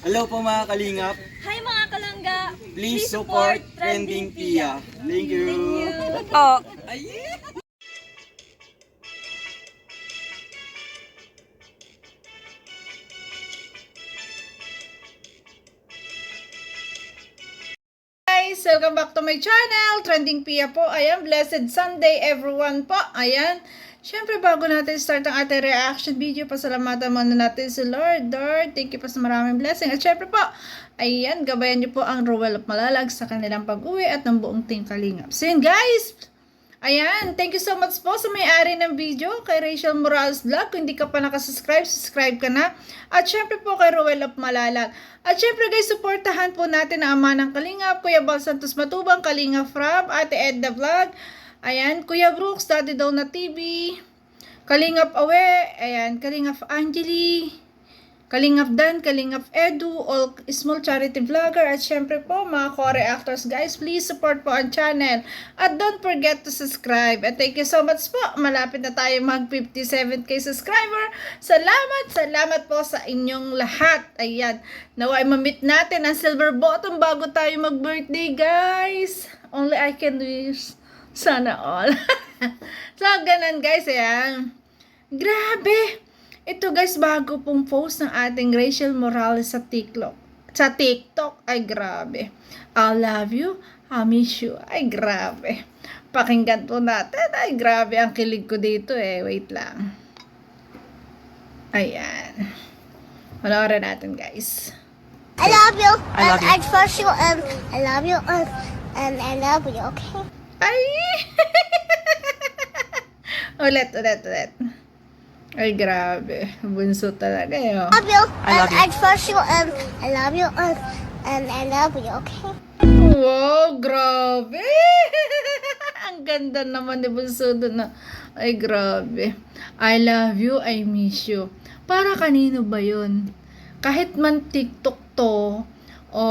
Hello po mga kalingap. Hi mga kalangga! Please support Trending Pia. Thank you. Oh. Ay! Guys, welcome back to my channel, Trending Pia po. Ayan, blessed Sunday everyone po. Ayan, syempre bago natin start ang ating reaction video, pasalamatan muna natin si Lord. Lord, thank you po sa maraming blessing. At syempre po, ayan, gabayan niyo po ang Ruel of Malalag sa kanilang pag-uwi at ng buong team Kalingap. So yun guys, ayan, thank you so much po sa may-ari ng video, kay Rachel Morales Vlog. Kung hindi ka pa nakasubscribe, subscribe ka na. At syempre po kay Ruel of Malalag. At syempre guys, supportahan po natin ang ama ng Kalingap, Kuya Bal Santos Matubang, Kalingap Frab, Ate Edna Vlog, ayan, Kuya Brooks, Daddy Dona TV, Kalingap Awe, ayan, Kalingap Angeli, Kalingap Dan, Kalingap Edu, all small charity vlogger, at syempre po mga co-reactors guys, please support po ang channel. At don't forget to subscribe. At thank you so much po. Malapit na tayo mag 57k subscriber. Salamat po sa inyong lahat. Ayan, naway mamit natin ang silver button bago tayo mag-birthday guys. Only I can wish. Sana all. So ganun guys, ayan. Grabe. Ito guys, bago pong post ng ating Rachel Morales sa TikTok. Sa TikTok, ay grabe. I love you, I miss you. Ay grabe. Pakinggan po natin. Ay grabe, ang kilig ko dito eh. Wait lang. Ayan. Panoorin natin guys. I love you. I love you. I trust you. I love you. And I love you. Okay. Ay! ulit. Ay, grabe. Bunso talaga yun. I love you. I love you. I trust you. I love you. And I love you. Okay. Wow, grabe. Ang ganda naman ni Bunso doon na. Ay, grabe. I love you, I miss you. Para kanino ba yun? Kahit man TikTok to, o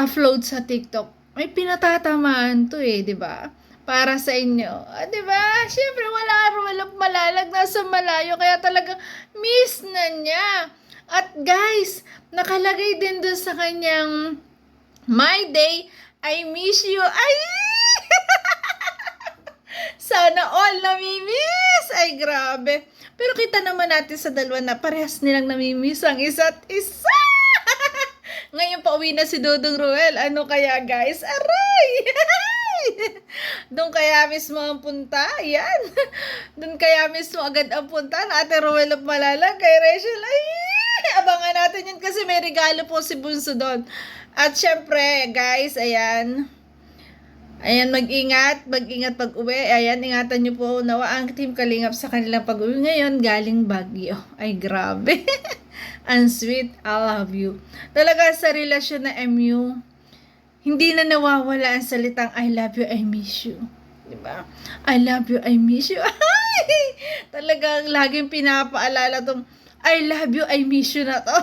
upload sa TikTok, may pinatatamaan to eh, di ba? Para sa inyo. Di ba? Siyempre, walang Malalag. Nasa malayo. Kaya talaga, miss na niya. At guys, nakalagay din doon sa kanyang My Day, I miss you. Ay! Sana all namimiss. Ay, grabe. Pero kita naman natin sa dalawa na parehas nilang namimiss ang isa't isa. Ngayon pauwi na si Dodong Ruel. Ano kaya guys? Aray! Doon kaya mismo ang punta? Yan. Doon kaya mismo agad ang punta na Ate Ruel of Malalag kay Rachel. Ay! Abangan natin yun kasi may regalo po si Bunso doon. At syempre, guys, ayan. Ayan, mag-ingat pag uwi. Ayan, ingatan nyo po nawa ang Team Kalingap sa kanilang pag-uwi ngayon galing Baguio. Ay, grabe. Ang sweet, I love you. Talaga sa relasyon na MU, hindi na nawawala ang salitang I love you, I miss you. Diba? I love you, I miss you. Ay! Talagang laging pinapaalala tong I love you, I miss you na to.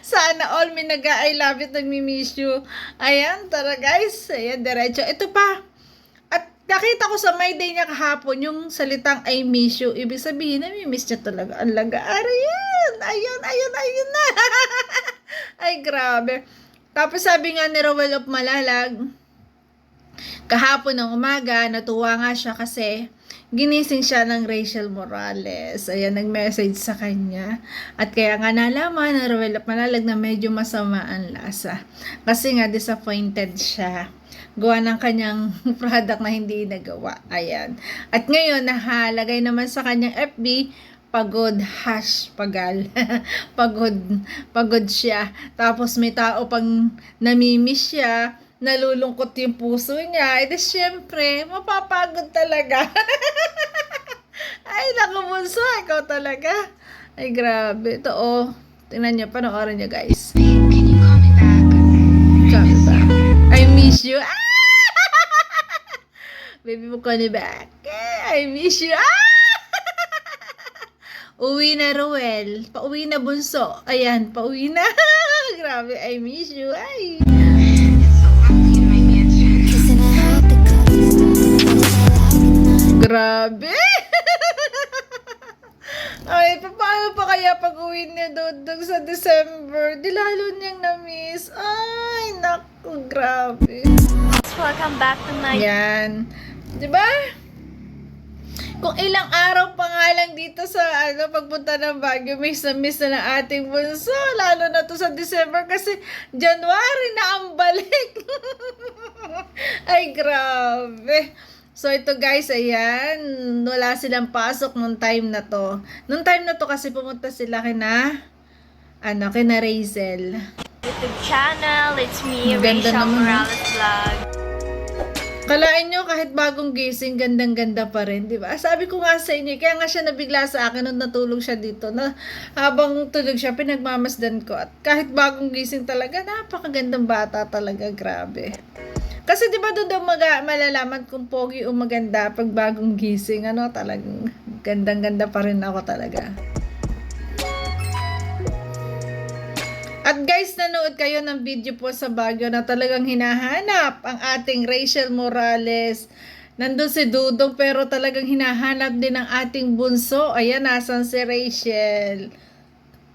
Sana all may nag-I love you, nag-miss you. Ayan, tara guys. Ayan, diretso. Ito pa. At nakita ko sa My Day niya kahapon yung salitang I miss you. Ibig sabihin, nami-miss niya talaga. Ang laga-ara yan. Ayun na. Ay, grabe. Tapos sabi nga ni Ruel of Malalag, kahapon ng umaga, natuwa nga siya kasi ginising siya ng Rachel Morales. Ayan, nag-message sa kanya. At kaya nga nalaman ng Ruel of Malalag na medyo masama ang lasa. Kasi nga disappointed siya. Gawa ng kanyang product na hindi nagawa. Ayan. At ngayon, nahalagay naman sa kanyang FB, pagod, pagal. pagod siya. Tapos may tao pang namimiss siya, nalulungkot yung puso niya. E di syempre, mapapagod talaga. Ay, naku Bunso, ikaw talaga. Ay, grabe. Ito, oh. Tingnan niyo, panoorin niyo, guys. Can you call me back? Call me back. I miss you. Ah! Baby mo, call me back. I miss you. Ah! Uwi na, Ruel. Pauwi na, Bunso. Ayan, pauwi na. Grabe, I miss you. Ay. Grabe. Ay, paano pa kaya pag-uwi niya Dudong sa December? Di lalo niyang na-miss. Ay, naku, grabe. Welcome back to my... Yan. Diba? Kung ilang araw pa nga lang dito sa pagpunta ng Baguio, miss na ng ating bunso. Lalo na to sa December kasi January na ang balik. Ay, grabe. So, ito guys, ayan, wala silang pasok nung time na to. Nung time na to kasi pumunta sila kina Raizel. YouTube channel. It's me, Ang ganda Rachel naman, Morales Vlog. Kalain nyo, kahit bagong gising, gandang-ganda pa rin, di ba? Sabi ko nga sa inyo, kaya nga siya nabigla sa akin nung natulog siya dito, na habang tulog siya, pinagmamasdan ko. At kahit bagong gising talaga, napakagandang bata talaga, grabe. Kasi di ba doon daw malalaman kung pogi o maganda pag bagong gising, talagang gandang-ganda pa rin ako talaga. At guys, nanood kayo ng video po sa Baguio na talagang hinahanap ang ating Rachel Morales. Nandun si Dudong pero talagang hinahanap din ang ating bunso. Ayan, nasan si Rachel?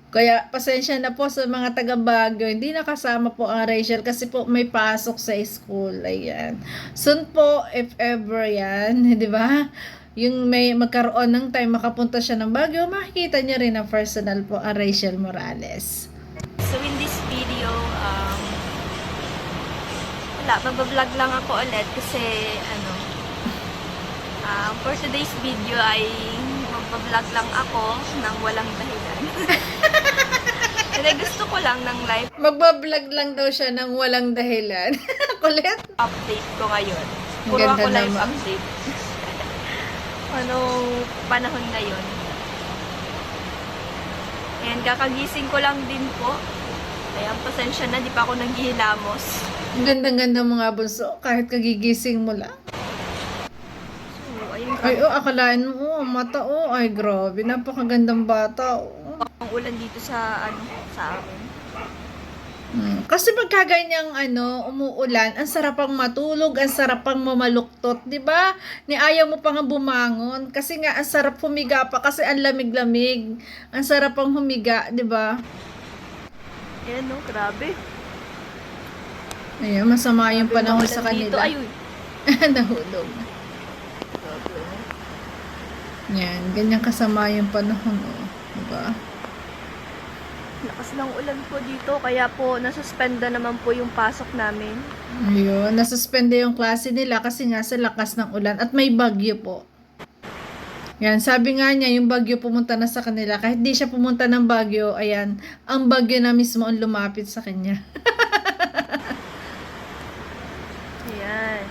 Kaya pasensya na po sa mga taga Baguio, hindi nakasama po ang Rachel kasi po may pasok sa school. Ayan. Soon po, if ever yan, di ba? Yung may magkaroon ng time makapunta siya ng Baguio, makikita niya rin ang personal po ang Rachel Morales. So in this video, magbablog lang ako ulit kasi for today's video ay magbablog lang ako ng walang dahilan. Kasi gusto ko lang ng live Magbablog lang daw siya ng walang dahilan. Kulit. update ko ngayon. Ang Puro ganda ako live naman. update. Anong panahon ngayon? Ayan, kakagising ko lang din po. Kaya pasensya na, di pa ako naghihilamos. Ang ganda-ganda mga bunso, kahit kagigising mo lang. So, ayun, Ay, akalain mo, mata, ay, grabe, napakagandang bata, ang ulan dito sa amin. Kasi pagka ganyang, umuulan, ang sarap pang matulog, ang sarap pang mamaluktot, di ba? Ni ayaw mo pang bumangon, kasi nga, ang sarap humiga pa, kasi ang lamig-lamig. Ang sarap pang humiga, di ba? Ayan, no, grabe. Ayun, masama yung panahon Maulan sa dito, kanila. ayun. Nahulog. Yan, ganyan kasama yung panahon, diba? Lakas ng ulan po dito, kaya po nasuspenda naman po yung pasok namin. Ayun, nasuspende yung klase nila kasi nga sa lakas ng ulan at may bagyo po. Yan, sabi nga niya, yung bagyo pumunta na sa kanila. Kahit di siya pumunta ng bagyo, ayan, ang bagyo na mismo ang lumapit sa kanya. Ayan.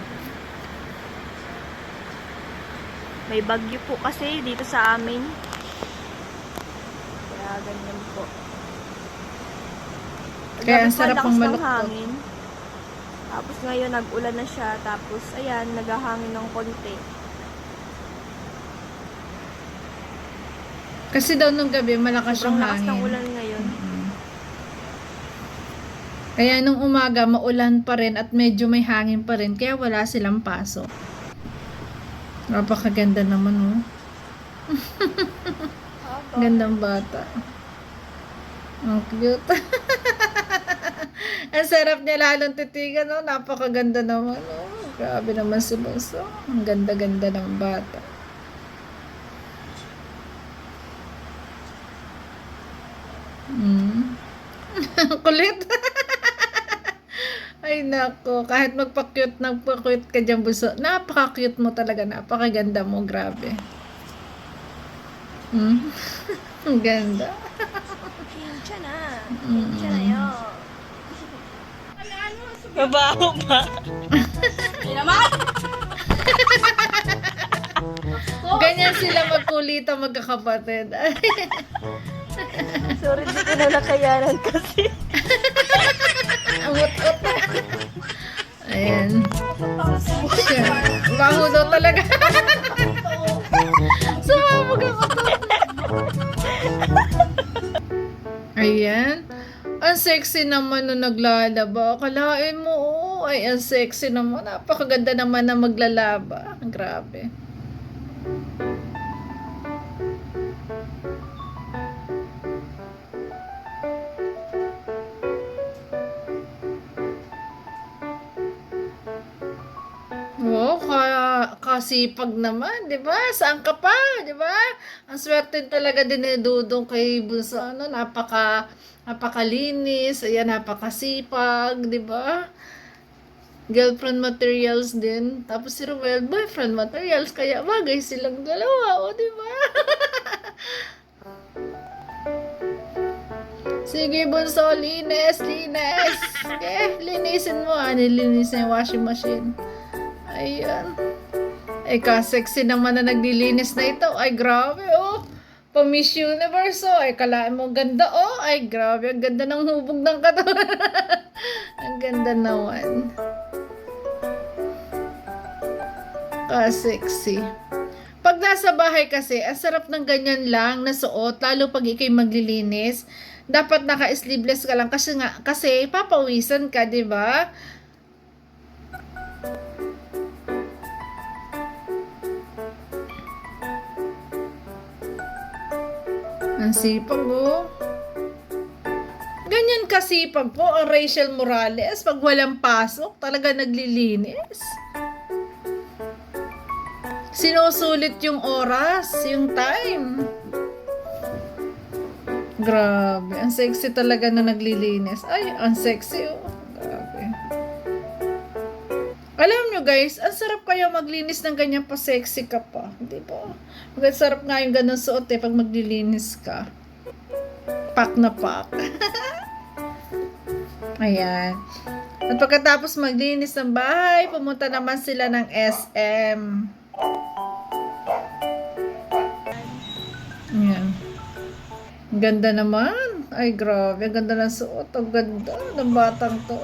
May bagyo po kasi dito sa amin. Kaya ganyan po. Kaya ang Grabe po, sarap lakas ang ng maluktot. hangin. Tapos ngayon nag-ulan na siya. Tapos ayan, naghahangin ng konti. Kasi daw nung gabi, malakas yung Sobrang lakas ng hangin. ulan ngayon. Kaya nung umaga, maulan pa rin at medyo may hangin pa rin. Kaya wala silang pasok. Napakaganda naman, oh. Gandang bata. Ang cute. Ang sarap niya lalong titigan, oh. Napakaganda naman, oh. Grabe naman si Bunso. Ang ganda-ganda ng bata. Kulit. Ay nako, kahit nagpa-cute ka dyan, Bunso. Napaka-cute mo talaga, napakaganda mo, grabe. Ang ganda. Pincha na. Pincha na yun. Babaho pa. Ganyan sila magkulita, magkakapatid. Sorry, di ko na nakayanan kasi. Ang ut-ut. Ayan. Siya. Baho daw talaga. Sumabog ang utot. Ayan. Ang sexy naman nung naglalaba. Kalain mo, oh. Ay, ang sexy naman. Napakaganda naman na maglalaba. Grabe. napakasipag naman, di ba? Saan ka pa, di ba? Ang swerte talaga din ni Dudong kay Bunso, ano, napakalinis, ayan, napakasipag, di ba? Girlfriend materials din. Tapos si Ruel, boyfriend materials, kaya bagay silang dalawa, o di ba? Sige, Bunso, linis. Linisin mo, nilinis na yung washing machine. Ayan. Sexy naman na naglilinis na ito. Ay, grabe, oh. Pa-Miss Universe, oh. Ay, kalaan mo, ganda, oh. Ay, grabe, ang ganda ng hubog ng katawan. Ang ganda naman. Sexy. Pag nasa bahay kasi, ang sarap ng ganyan lang na suot, lalo pag ikay maglilinis. Dapat naka-sleeveless ka lang kasi papawisan ka, 'di ba? Ang sipag, oh. Ganyan kasipag po ang Rachel Morales pag walang pasok, talaga naglilinis. Sinusulit yung oras, yung time. Grabe, ang sexy talaga na naglilinis. Ay, ang sexy, oh. Grabe. Alam nyo guys, ang sarap kaya maglinis ng ganyan pa sexy ka pa. Di ba? Ang sarap nga yung ganun suot pag maglilinis ka. Pak na pak. Ayan. At pagkatapos maglinis ng bahay, pumunta naman sila ng SM. Ayan. Ang ganda naman. Ay, grabe. Ang ganda ng suot. Ang ganda ng batang to.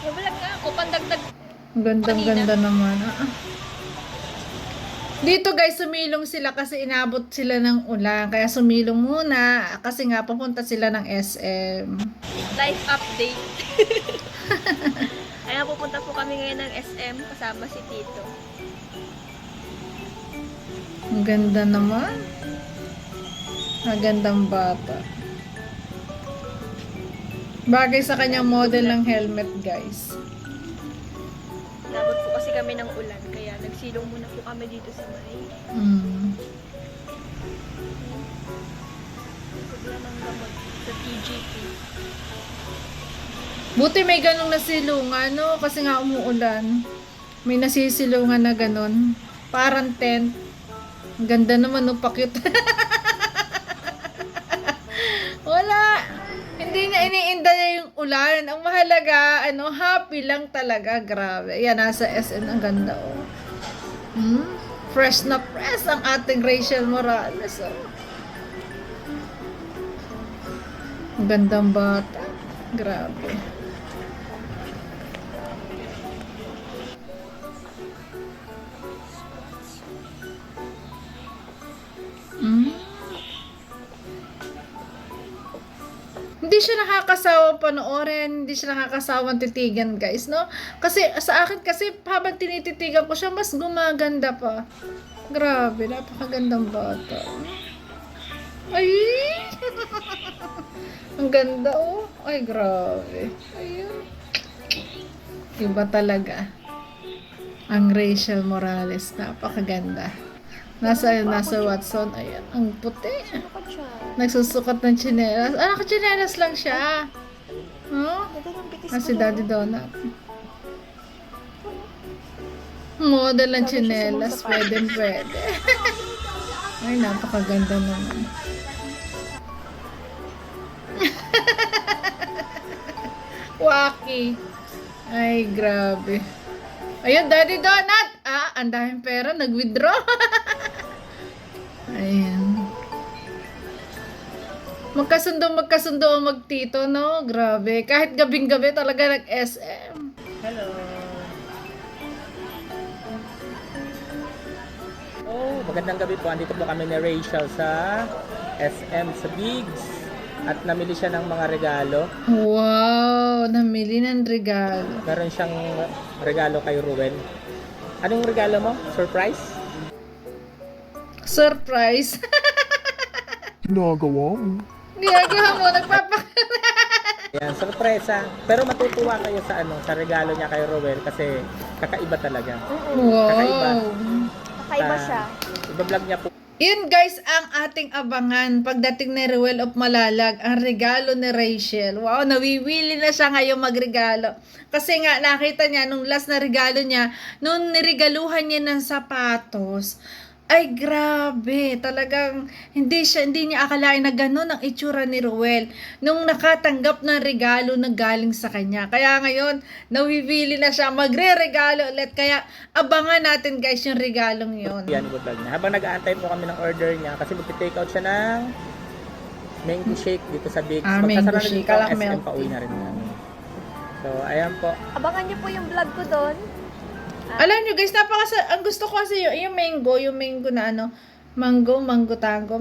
Nabalag nga ako, pandagdag. Ang ganda naman. Dito guys, sumilong sila kasi inabot sila ng ulan. Kaya sumilong muna. Kasi nga, pupunta sila ng SM. Life update. Ayan, pupunta po kami ngayon ng SM kasama si Tito. Ang ganda naman. Magandang bata. Bagay sa kanyang model ng helmet, guys. Nabot po kasi kami ng ulan, kaya nagsilong muna po kami dito sa may. Sigla ng gamot sa TGP. Buti may ganong nasilungan, no? Kasi nga umuulan. May nasisilungan na ganon. Parang tent. Ang ganda naman, no? Pakit. Wala. Hindi niya iniinda niya yung ulan. Ang mahalaga, happy lang talaga. Grabe. Yan, nasa SM. Ang ganda, oh. Fresh na fresh ang ating Rachel Morales, oh. Ang gandang bata. Grabe. Hindi siya nakakasawang panoorin, hindi siya nakakasawang titigan, guys, no? Kasi sa akin kasi habang tinititigan ko siya, mas gumaganda pa. Grabe, napakagandang bata. Ay! Ang ganda, oh. Ay, grabe. Ayun. Iba talaga. Ang Rachel Morales, napakaganda. Nasa Watson, ayan, ang puti. Nagsusukat ng tsinelas. Naka-tsinelas lang siya. Huh? Si Daddy Donut. Model ng tsinelas. Pwede. Ay, napakaganda naman. Wacky. Ay, grabe. Ayun, Daddy Donut. Ang daming pera. Nag-withdraw. Ayan. Magkasundo ang magtito, no? Grabe. Kahit gabing-gabi talaga nag-SM. Hello. Oh, magandang gabi po. Andito po kami ni Rachel sa SM sa Bigs. At namili siya ng mga regalo. Wow! Namili ng regalo. Meron siyang regalo kay Ruel. Anong regalo mo? Surprise? Surprise! Ginagawa mo. Ginagawa mo, Yan, sorpresa. Pero matutuwa kayo sa sa regalo niya kay Rowel kasi kakaiba talaga. Kakaiba. Wow. Kakaiba siya. Iba-vlog niya po. Yun guys, ang ating abangan pagdating ni Ruel of Malalag, ang regalo ni Rachel. Wow, nawiwili na siya ngayon magregalo. Kasi nga, nakita niya, nung last na regalo niya, nung niregaluhan niya ng sapatos, ay grabe, talagang hindi niya akalain na gano'n ang itsura ni Ruel nung nakatanggap ng regalo na galing sa kanya. Kaya ngayon, nawiwili na siya, magre-regalo ulit. Kaya abangan natin guys yung regalong yun. Yan, good vlog niya. Habang nag-aantay po kami ng order niya kasi magti-take out siya ng mango shake dito sa Biggs. Mango Magsasara na shake, dito ang caramel. SM, pauwi na rin namin. So, ayan po. Abangan niyo po yung vlog ko doon. Alam nyo guys, ang gusto ko kasi yung mango na mango tango,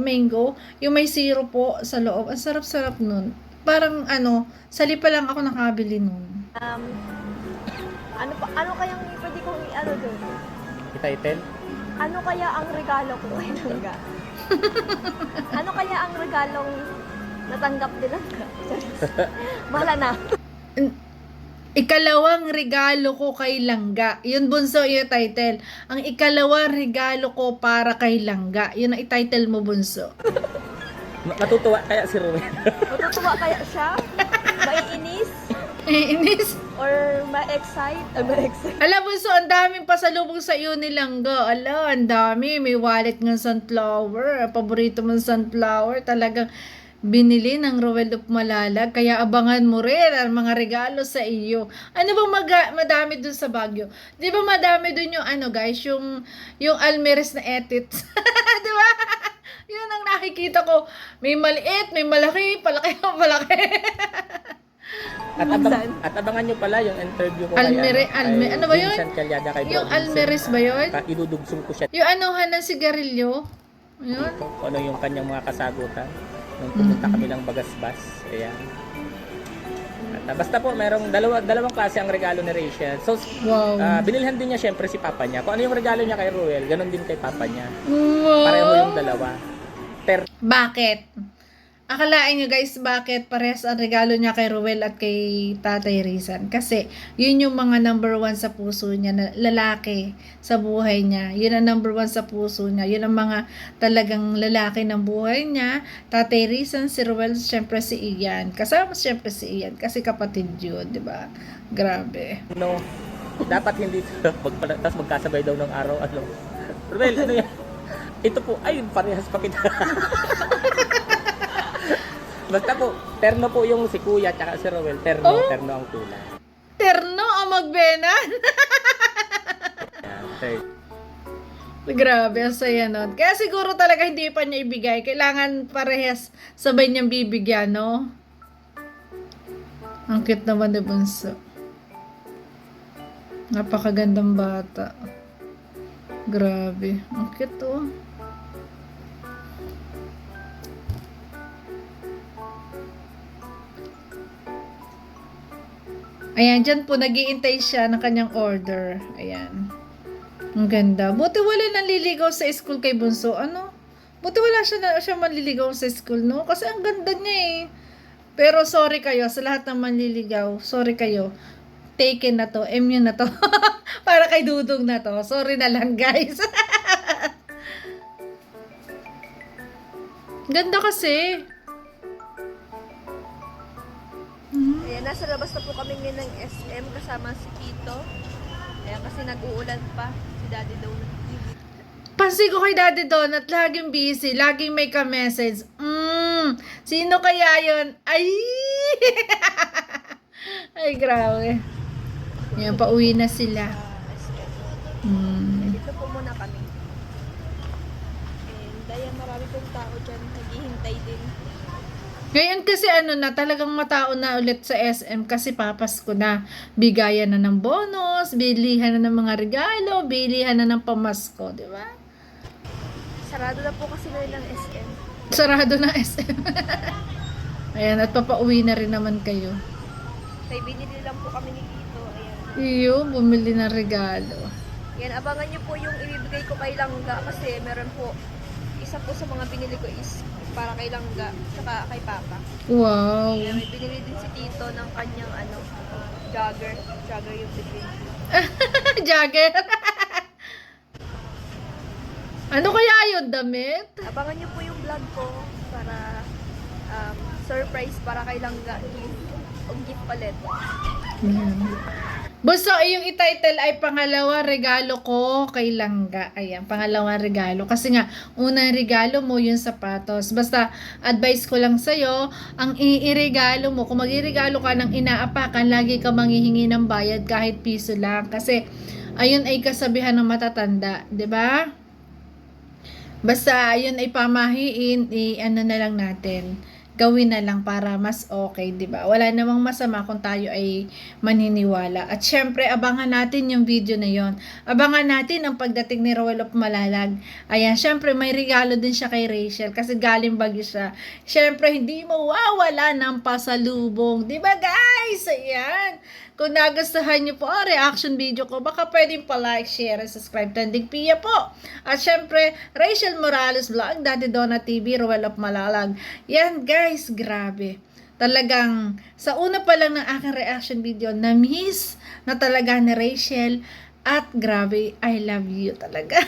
yung may syrup po sa loob. Ang sarap-sarap nun. Parang sali pa lang ako nakabili nun. Ano kayang pwede kong doon? I-title? Ano kaya ang regalo ko kay Langga? Ano kaya ang regalong natanggap ni Langga? Bahala na. Ikalawang regalo ko kay Langga. Yun bunso, yung title. Ang ikalawang regalo ko para kay Langga. Yun ang i-title mo bunso. Matutuwa kaya si Rowel. Matutuwa kaya siya? Maiinis? Inis. Or ma-excite? Ma-excite. Alam bunso, ang daming pasalubong sa iyo ni Langga. Ala, ang dami. May wallet ng sunflower. Paborito mong sunflower. Talagang binili ng Ruel of Malalag, kaya abangan mo rin ang mga regalo sa iyo. Ano bang madami dun sa Baguio? Di ba madami dun yung guys, yung Almeres na edits? Di ba? Yun ang nakikita ko. May maliit, may malaki, palaki. At abangan nyo pala yung interview ko ano ba yun? Vincent Calyada kay Yung Bro Almeres ba yun? Idudugsong ko siya. Yung anuhan ng sigarilyo? Yun? Kung ano yung kanyang mga kasagutan nung pumunta kami ng Bagasbas. Ayan. At, basta po, merong dalawang klase ang regalo ni Rachel. So, Wow. binilhan din niya syempre si Papa niya. Kung ano yung regalo niya kay Ruel, ganun din kay Papa niya. Wow. Pareho yung dalawa. Bakit? Akalain nyo guys, bakit parehas ang regalo niya kay Ruel at kay Tatay Rizan? Kasi yun yung mga number one sa puso niya, na lalaki sa buhay niya. Yun ang number one sa puso niya. Yun ang mga talagang lalaki ng buhay niya. Tatay Rizan, si Ruel, syempre si Ian. Kasama syempre si Ian kasi kapatid yun, di ba? Grabe. No, dapat hindi tapos magkasabay daw ng araw. Ruel, ano yan? Ito po, ay, parehas pa kita. Basta po, terno po yung si Kuya at si Rowel. Terno ang kulay. Terno ang magbenan. Yan, third. Grabe, ang saya nun. Kaya siguro talaga hindi pa niya ibigay. Kailangan parehas sabay niyang bibigyan, no? Ang cute naman ni Bunso. Napakagandang bata. Grabe. Ang cute, oh. Ayan, dyan po, nag-iintay siya ng kanyang order. Ayan. Ang ganda. Buti wala nanliligaw sa school kay Bunso. Ano? Buti wala siya manliligaw sa school, no? Kasi ang ganda niya eh. Pero sorry kayo, sa lahat ng manliligaw, sorry kayo. Taken na to, MU na to. Para kay Dudong na to. Sorry na lang, guys. Ganda kasi. Ayan, nasa labas na po kami ngayon ng SM kasama si Tito. Ayan, kasi nag-uulan pa si Daddy Donut. Pansin ko kay Daddy Donut, laging busy, laging may ka-message. Sino kaya yun? Ay! Ay, grabe. Ayan, pauwi na sila. Dito po muna kami. And dahil marami pong tao dyan, naghihintay din. Ngayon kasi talagang matao na ulit sa SM kasi papasko na. Bigayan na ng bonus, bilihan na ng mga regalo, bilihan na ng pamasko, di ba? Sarado na po kasi na ng SM. Sarado na SM. Ayan, at papauwi na rin naman kayo. Kaya binili lang po kami ni Tito. Ayan. Iyo, bumili ng regalo. Yan, abangan nyo po yung ibibigay ko kay Langga kasi meron po isa po sa mga binili ko is para kay Langga, tsaka kay Papa. Wow. May binili din si Tito ng kanyang jogger. Jogger yung binili. Jagger. Ano kaya yun, damit? Abangan niyo po yung vlog ko para surprise para kay Langga. Gift palit. Buso, yung i-title ay pangalawa regalo ko kay Langga. Ayan, pangalawa regalo. Kasi nga, unang regalo mo yung sapatos. Basta, advice ko lang sa'yo, ang iregalo mo, kung mag-iregalo ka ng inaapakan, lagi ka manghihingi ng bayad kahit piso lang. Kasi, ayun ay kasabihan ng matatanda. 'Di ba? Basta, ayun ay pamahiin, ano na lang natin. Gawin na lang para mas okay, di ba? Wala namang masama kung tayo ay maniniwala. At syempre, abangan natin yung video na yon. Abangan natin ang pagdating ni Roel of Malalag. Ayan, syempre, may regalo din siya kay Rachel kasi galing Baguio siya. Syempre, hindi mawawala ng pasalubong. Di ba, guys? Ayan. Kung nagustuhan niyo po ang reaction video ko, baka pwedeng pa-like, share, and subscribe. Trending Pia po. At syempre, Rachel Morales Vlog, Daddy Donna TV, Roel of Malalag. Yan guys, grabe. Talagang, sa una pa lang ng aking reaction video, na-miss na talaga ni Rachel. At grabe, I love you talaga.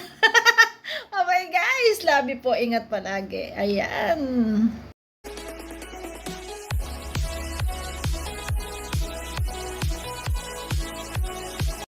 Okay guys, love you po. Ingat palagi. Ayan.